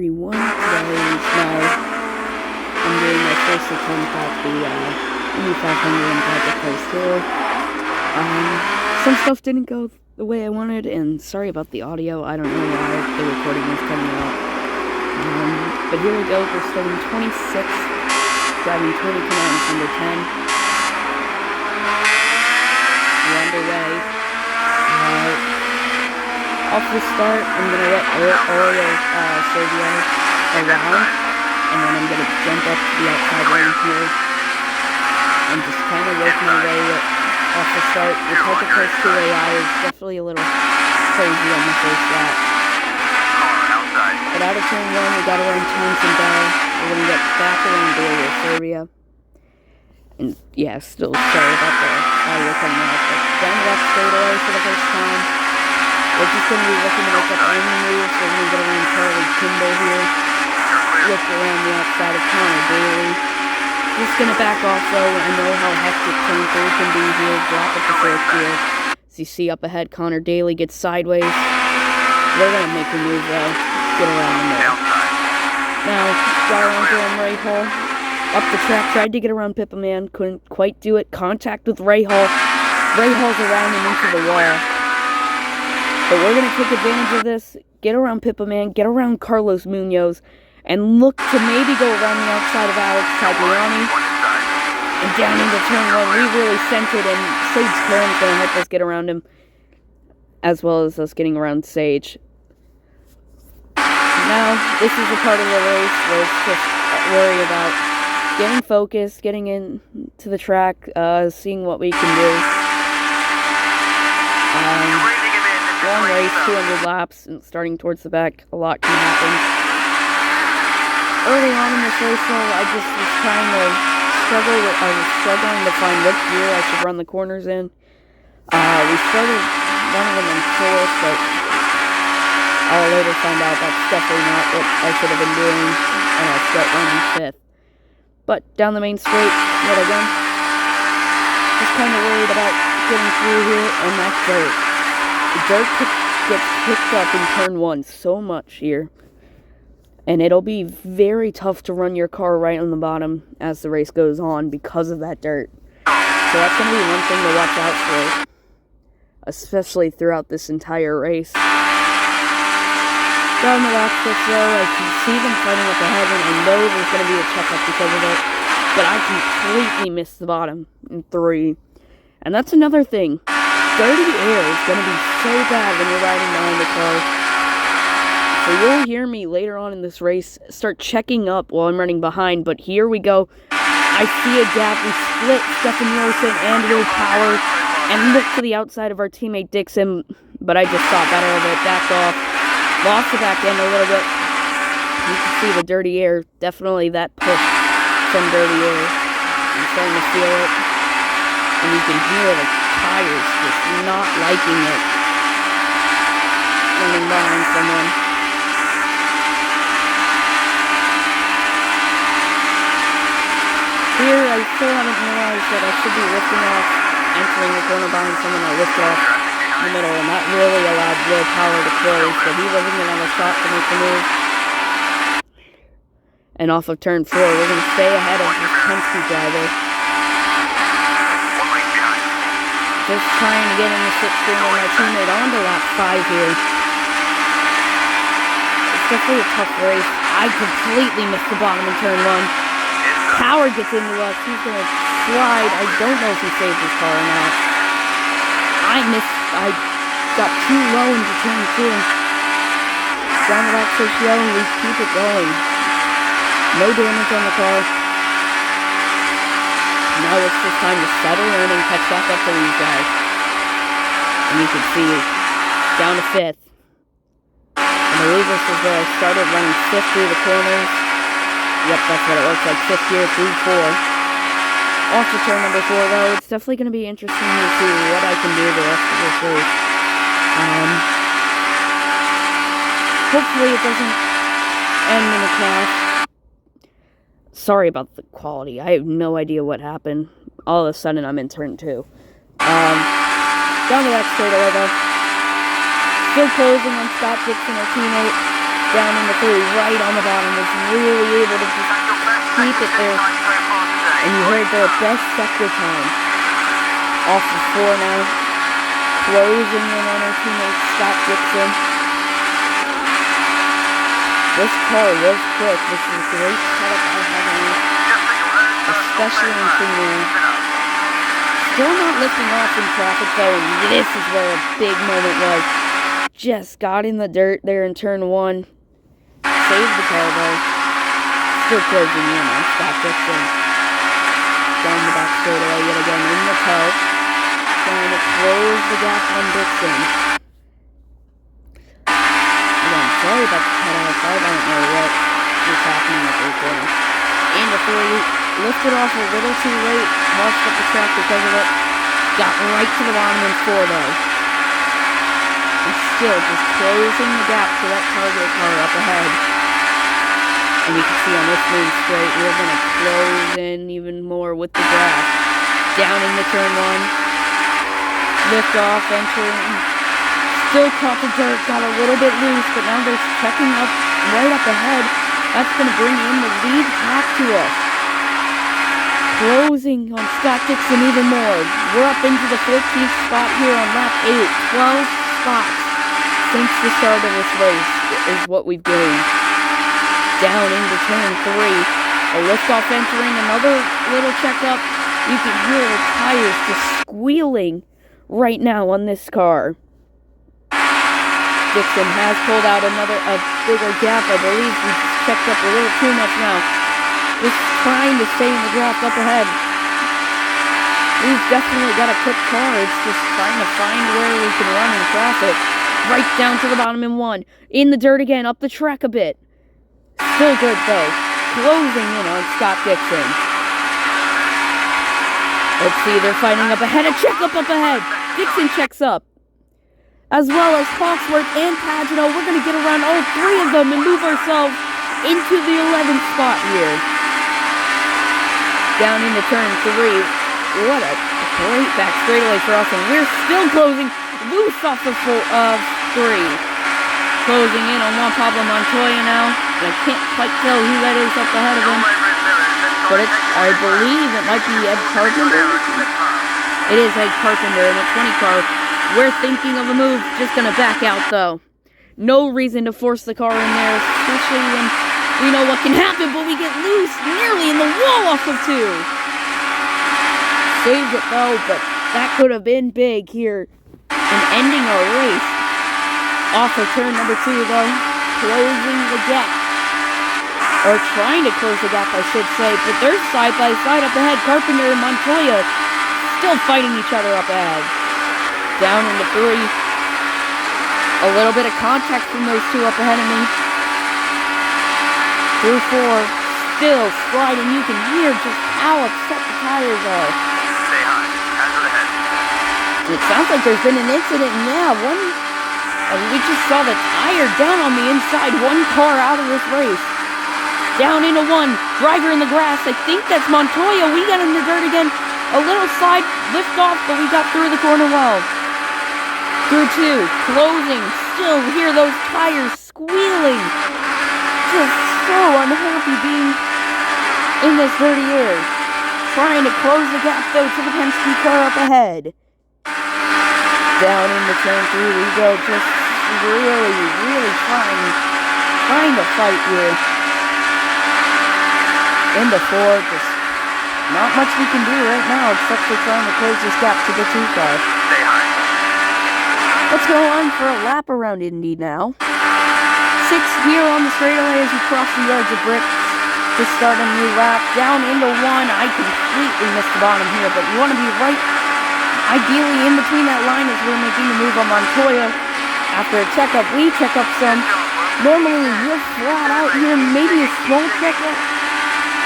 Everyone, today I'm doing my first attempt at the Indy 500 in Project Place 2. Some stuff didn't go the way I wanted, and sorry about the audio. I don't know why the recording was coming out. But here we go. We're starting 26, driving 20 kilometers under 10. We're underway. Off the start, I'm going to let Oreo Sergio around, and then I'm going to jump up to the outside lane here and just kind of work my way off the start. The Project Place 2 AI is definitely a little crazy on the first lap. But out of turn 1, we got around Townsend Bell. We're going to get back around Oreo Serbia. And yeah, still sorry about the audio coming out, but down the left straightaway for the first time. We're just going to be looking to make up any moves. We're going to get around Charlie Kimball here. Look around the outside of Connor Daly. Just going to back off though. I know how hectic turn 3 can be here. Drop at the fourth gear. As you see up ahead, Connor Daly gets sideways. We're going to make a move though. Get around him there. Now, got around Jerome Ray Hall. Up the track, tried to get around Pippa Man. Couldn't quite do it. Contact with Ray Hall. Ray Hall's around him into the wall. But we're going to take advantage of this, get around Pippa Man, get around Carlos Munoz, and look to maybe go around the outside of Alex Tagliani. And down into turn 1, we really sent it, and Sage Karen's going to help us get around him, as well as us getting around Sage. Now, this is a part of the race where it's just worry about getting focused, getting into the track, seeing what we can do. Long race, 200 laps, and starting towards the back, a lot can happen. Early on in this race, though, I just was trying to I was struggling to find what gear I should run the corners in. We started running them in fourth, but I'll later find out that's definitely not what I should have been doing, and I'll start running fifth. But down the main straight, yet again, just kind of worried about getting through here, and that's dirt. The dirt gets picked up in turn 1 so much here. And it'll be very tough to run your car right on the bottom as the race goes on because of that dirt. So that's going to be one thing to watch out for, especially throughout this entire race. Down the last stretch though, I can see them fighting up ahead, and I know there's going to be a checkup because of it. But I completely missed the bottom in 3. And that's another thing. Dirty air is going to be so bad when you're riding behind the car. So you'll hear me later on in this race start checking up while I'm running behind. But here we go. I see a gap. We split Stefan Nielsen and Will Power and look to the outside of our teammate Dixon. But I just thought better of it. Backed off. Lost the back end a little bit. You can see the dirty air. Definitely that push from dirty air. I'm starting to feel it. And you can hear the tires just not liking it. Running behind someone. Here, I still haven't realized that I should be lifting off, entering the corner behind someone. I lift off in the middle, and that really allowed Will Power to close, so he wasn't going to have a shot to make the move. And off of turn 4, we're going to stay ahead of this Penske driver. Just trying to get in the slipstream of my teammate onto lap 5 here. It's definitely a tough race. I completely missed the bottom in turn 1. Power gets into us. He's going to slide. I don't know if he saved his car or not. I got too low into turn 2. Down the back so slow, and we keep it going. No damage on the car. Now it's just time to settle in and catch back up to these guys. And you can see down to 5th. And I believe this is where I started running 5th through the corners. Yep, that's what it looks like. 5th gear through 4. Off to turn number 4 though. It's definitely going to be interesting to see what I can do the rest of this race. Hopefully it doesn't end in a crash. Sorry about the quality. I have no idea what happened. All of a sudden, I'm in turn 2. Down the back straightaway, though. Still closing on Scott Dixon, our teammate. down in the 3, right on the bottom, was really able to just keep it there. And you heard their best sector time. Off the 4 now. Closing in on her teammate Scott Dixon. This car was quick. This is a great setup I have on, especially in clean air. Still not lifting off in traffic though, and this is where a big moment was. Just got in the dirt there in turn 1. Saved the car though. Still closing in on Scott Dixon. Down the back straightaway yet again in the toe. Trying to close the gap on Dixon. Again, sorry about the cutoff. I don't know what is happening at this point. In the 3. Lifted off a little too late, washed up the track because of it. Got right to the bottom in 4 though. And still just closing the gap to that target car up ahead. And you can see on this main straight, we're going to close in even more with the grass. Down into turn 1. Lift off, entering. Still caught the dirt, got a little bit loose, but now they're checking up right up ahead. That's going to bring in the lead back to us. Closing on Scott Dixon even more. We're up into the 14th spot here on lap 8. 12 spots since the start of this race is what we've gained. Down into turn 3. A liftoff entering, another little checkup. You can hear the tires just squealing right now on this car. Dixon has pulled out a bigger gap. I believe he's checked up a little too much now. Just trying to stay in the draft up ahead. We've definitely got a quick car. It's just trying to find where we can run in traffic. Right down to the bottom in 1. In the dirt again, up the track a bit. Still good though. Closing in on Scott Dixon. Let's see, they're fighting up ahead. A check up ahead. Dixon checks up. As well as Hawksworth and Pagano. We're going to get around all 3 of them and move ourselves into the 11th spot here. Down into turn 3. What a great back straightaway for us, and we're still closing loose off of 3. Closing in on Juan Pablo Montoya now. I can't quite tell who that is up ahead of him, but I believe it might be Ed Carpenter. It is Ed Carpenter in a 20 car. We're thinking of a move, just going to back out though. No reason to force the car in there, especially when we know what can happen, but we get loose nearly in the wall off of 2. Saved it though, but that could have been big here in ending our race. Off of turn number 2 though, closing the gap. Or trying to close the gap, I should say, but they're side by side up ahead. Carpenter and Montoya still fighting each other up ahead. Down into 3. A little bit of contact from those 2 up ahead of me. Through 4, still sliding. You can hear just how upset the tires are. Stay high, hazard ahead. It sounds like there's been an incident, and yeah, we just saw the tire down on the inside. 1 car out of this race. Down into 1, driver in the grass. I think that's Montoya. We got in the dirt again. A little side lift off, but we got through the corner well. Through 2, closing. Still hear those tires squealing. Just so unhappy being in this dirty air. Trying to close the gap though to the Penske car up ahead. Down into turn 3 we go. Just really trying to fight here. Into 4, just not much we can do right now except for trying to close this gap to the 2 car. Stay high. Let's go on for a lap around Indy now. 6 here on the straightaway as we cross the yards of bricks to start a new lap. Down into 1. I completely missed the bottom here, but you want to be right, ideally in between that line as we're making the move on Montoya. After a checkup, we check up some. Normally we're flat out here, maybe a small checkup,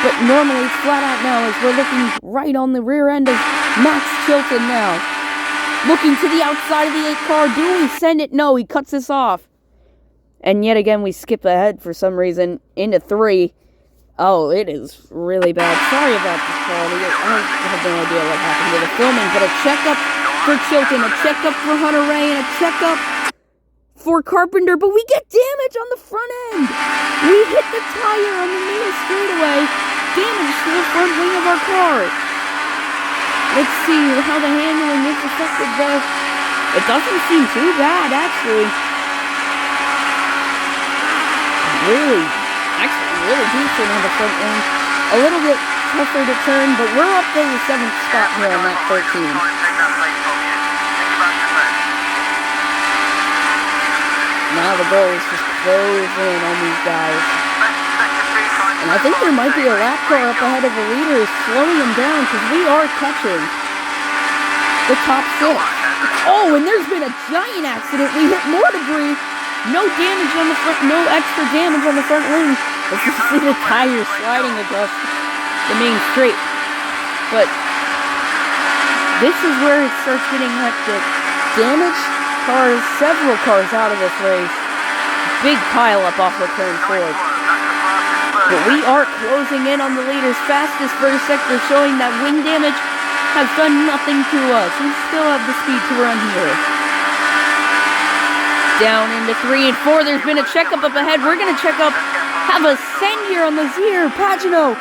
but normally it's flat out now as we're looking right on the rear end of Max Chilton now. Looking to the outside of the 8 car. Do we send it? No, he cuts us off. And yet again, we skip ahead for some reason into 3. Oh, it is really bad. Sorry about this quality. I have no idea what happened to the filming, but a checkup for Chilton, a checkup for Hunter Ray, and a checkup for Carpenter, but we get damage on the front end. We hit the tire on the main straightaway, damage to the front wing of our car. Let's see how the handling is affected though. It doesn't seem too bad, actually. Really decent on the front wing. A little bit tougher to turn, but we're up to the 7th spot here on that 13. Now the goal is just close in on these guys. And I think there might be a lap car up ahead of the leaders slowing them down because we are catching the top 6. Oh, and there's been a giant accident. We hit more debris. No damage on the front, no extra damage on the front wing. Let's just see the tires sliding across the main straight. But this is where it starts getting hectic. Damaged cars, several cars out of this race. Big pile up off of turn 4. But we are closing in on the leaders. Fastest first sector, showing that wing damage has done nothing to us. We still have the speed to run here. Down into 3 and 4. There's been a checkup up ahead. We're going to check up, have a send here on the Zier. Pagano.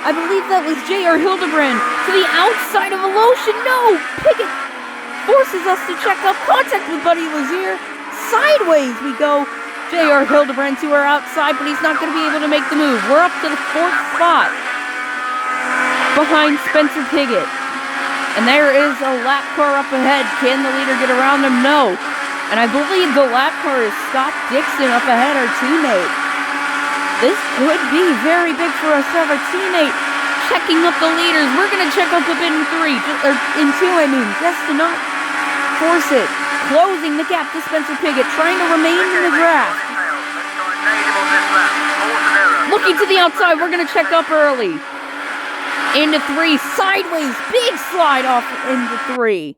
I believe that was J.R. Hildebrand to the outside of Alotion. No! Pickett forces us to check up. Contact with Buddy Lazier. Sideways we go. J.R. Hildebrand to our outside, but he's not going to be able to make the move. We're up to the 4th spot behind Spencer Piggott. And there is a lap car up ahead. Can the leader get around him? No. And I believe the lap car is Scott Dixon up ahead, our teammate. This could be very big for us to have our teammate checking up the leaders. We're going to check up a bit in 3, or in 2, just to not force it. Closing the gap to Spencer Piggott, trying to remain in the draft. Looking to the outside, we're going to check up early. Into 3, sideways, big slide off into 3.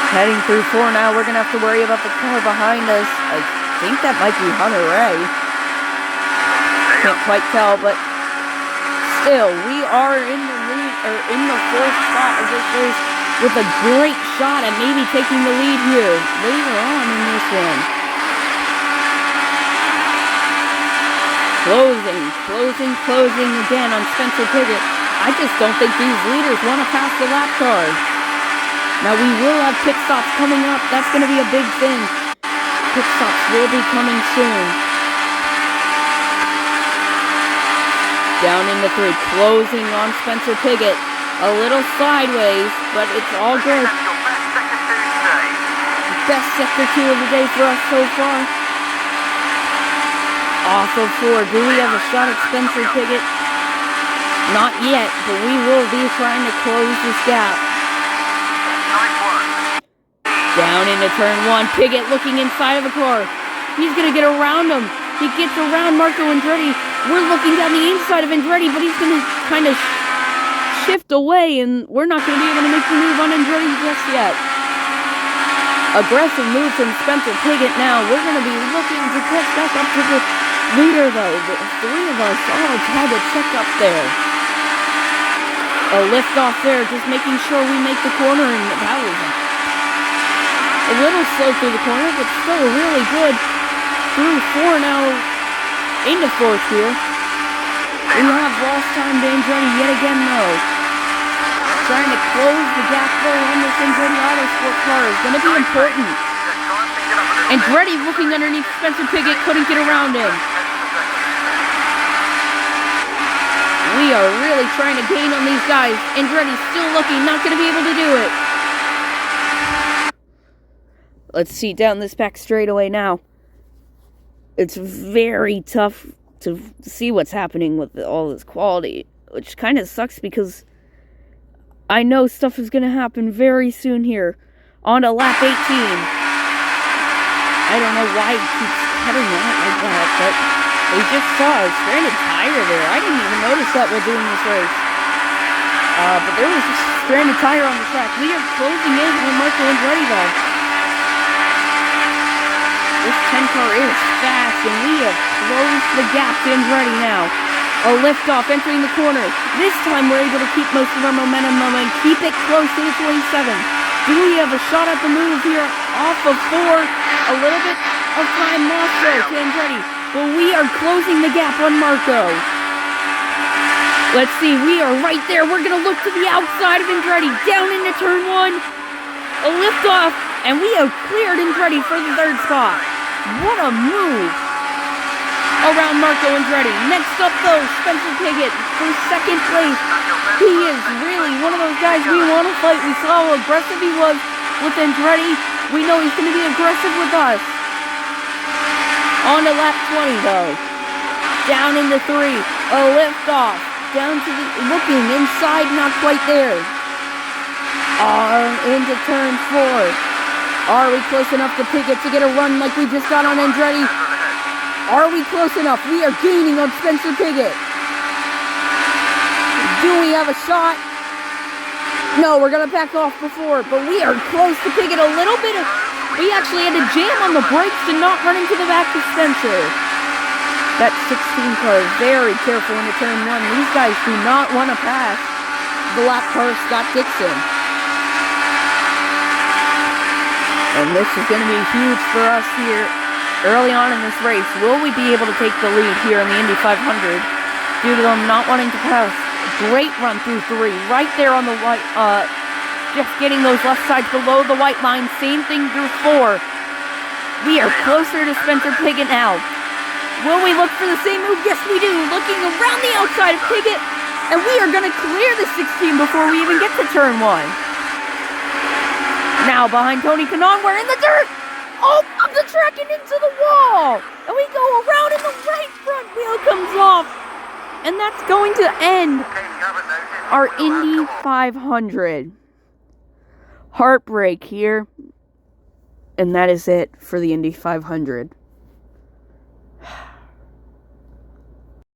Heading through 4 now, we're going to have to worry about the car behind us. I think that might be Hunter Ray. Can't quite tell, but still, we are in the lead, or in the 4th spot of this race with a great shot at maybe taking the lead here later on in this one. Closing again on Spencer Piggott. I just don't think these leaders want to pass the lap car. Now we will have pit stops coming up. That's going to be a big thing. Pit stops will be coming soon. Down into 3, closing on Spencer Piggott. A little sideways, but it's all good. Best sector 2 of the day for us so far. Off of 4. Do we have a shot at Spencer Piggott? Not yet, but we will be trying to close this gap. Down into turn 1. Piggott looking inside of the car. He's going to get around him. He gets around Marco Andretti. We're looking down the inside of Andretti, but he's going to kind of shift away, and we're not going to be able to make the move on Andretti just yet. Aggressive move from Spencer Piggott now. We're going to be looking to catch back up to the leader, though. The 3 of us all had to check up there. A lift off there, just making sure we make the corner, and that was a little slow through the corner, but still really good. Through 4 now, into 4th here. We have lost time to Andretti yet again, though. Trying to close the gap there on this Andretti Autosport car is going to be important. Andretti looking underneath Spencer Piggott, couldn't get around him. We are really trying to gain on these guys. Andretti's still looking, not going to be able to do it. Let's see down this back straightaway now. It's very tough to see what's happening with all this quality, which kind of sucks because I know stuff is going to happen very soon here. On to lap 18. I don't know why he keeps cutting out like that, but we just saw a stranded tire there. I didn't even notice that while doing this race. But there was a stranded tire on the track. We are closing in on Marco Andretti though. This 10 car is fast, and we have closed the gap to Andretti now. A liftoff entering the corner. This time we're able to keep most of our momentum and keep it close to the 27. Do we have a shot at the move here off of 4? a little bit of time lost though to Andretti, but we are closing the gap on Marco. Let's see, we are right there. We're going to look to the outside of Andretti, down into turn 1, a liftoff, and we have cleared Andretti for the 3rd spot. What a move around Marco Andretti. Next up though, Spencer Pigot for 2nd place. He is really one of those guys we want to fight. We saw how aggressive he was with Andretti. We know he's going to be aggressive with us. On to lap 20 though. Down into 3, a liftoff. Down to the, looking inside, not quite there. Into turn 4. Are we close enough to Pigot to get a run like we just got on Andretti? Are we close enough? We are gaining on Spencer Pigot. Do we have a shot? No, we're going to back off before, but we are close to Pigot a little bit. We actually had to jam on the brakes to not run into the back of Spencer. That 16 car is very careful into turn 1. These guys do not want to pass the lap car of Scott Dixon. And this is going to be huge for us here early on in this race. Will we be able to take the lead here in the Indy 500 due to them not wanting to pass? Great run through 3, right there on the white, just getting those left sides below the white line. Same thing through 4. We are closer to Spencer Pigot now. Will we look for the same move? Yes, we do. Looking around the outside of Pigot, and we are going to clear the 16 before we even get to turn 1. Now behind Tony Kanaan, we're in the dirt. Oh, up the track and into the wall. And we go around and the right front wheel comes off. And that's going to end our Indy 500. Heartbreak here. And that is it for the Indy 500.